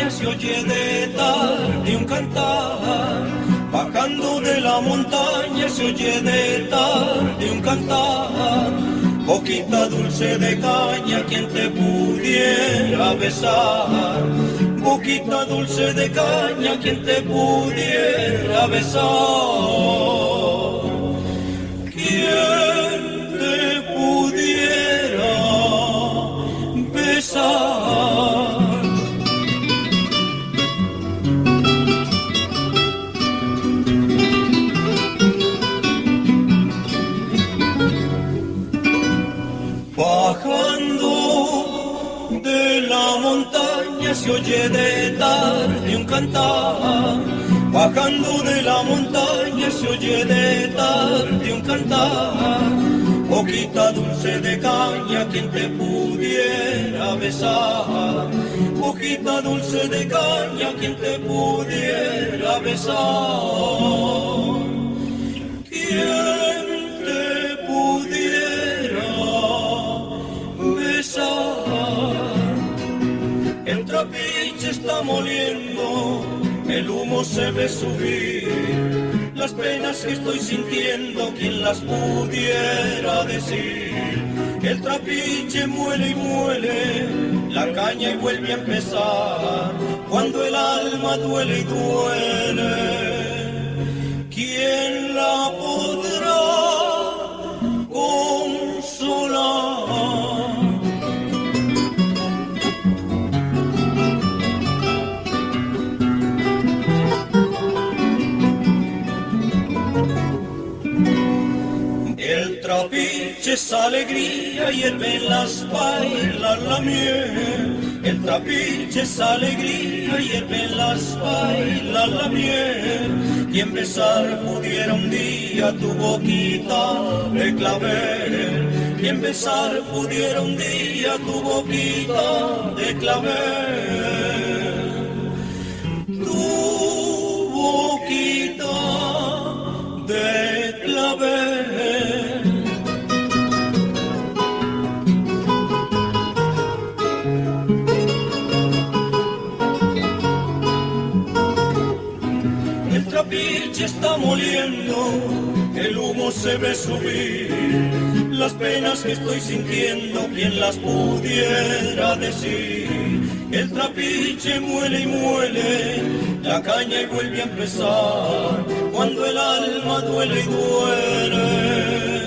montaña se oye de tarde un cantar. Bajando de la montaña se oye de tarde un cantar. Boquita dulce de caña, quien te pudiera besar. Boquita dulce de caña, quien te pudiera besar. Quien te pudiera besar. Bajando de la montaña se oye de tarde un cantar. Bajando de la montaña se oye de tarde un cantar. Boquita dulce de caña, quien te pudiera besar. Boquita dulce de caña, quien te pudiera besar. Quien te pudiera besar. El trapiche está moliendo, el humo se ve subir. Las penas que estoy sintiendo, ¿quién las pudiera decir? El trapiche muele y muele, la caña y vuelve a empezar. Cuando el alma duele y duele, ¿quién la podrá consolar? El trapiche es alegría, hierve en las bailas la miel. El trapiche es alegría, hierve en las bailas la miel. Quien besar pudiera un día tu boquita de clavel. Quien besar pudiera un día tu boquita de clavel. Tu boquita de clavel. El trapiche está moliendo, el humo se ve subir. Las penas que estoy sintiendo, ¿quién las pudiera decir? El trapiche muele y muele, la caña y vuelve a empezar. Cuando el alma duele y duele,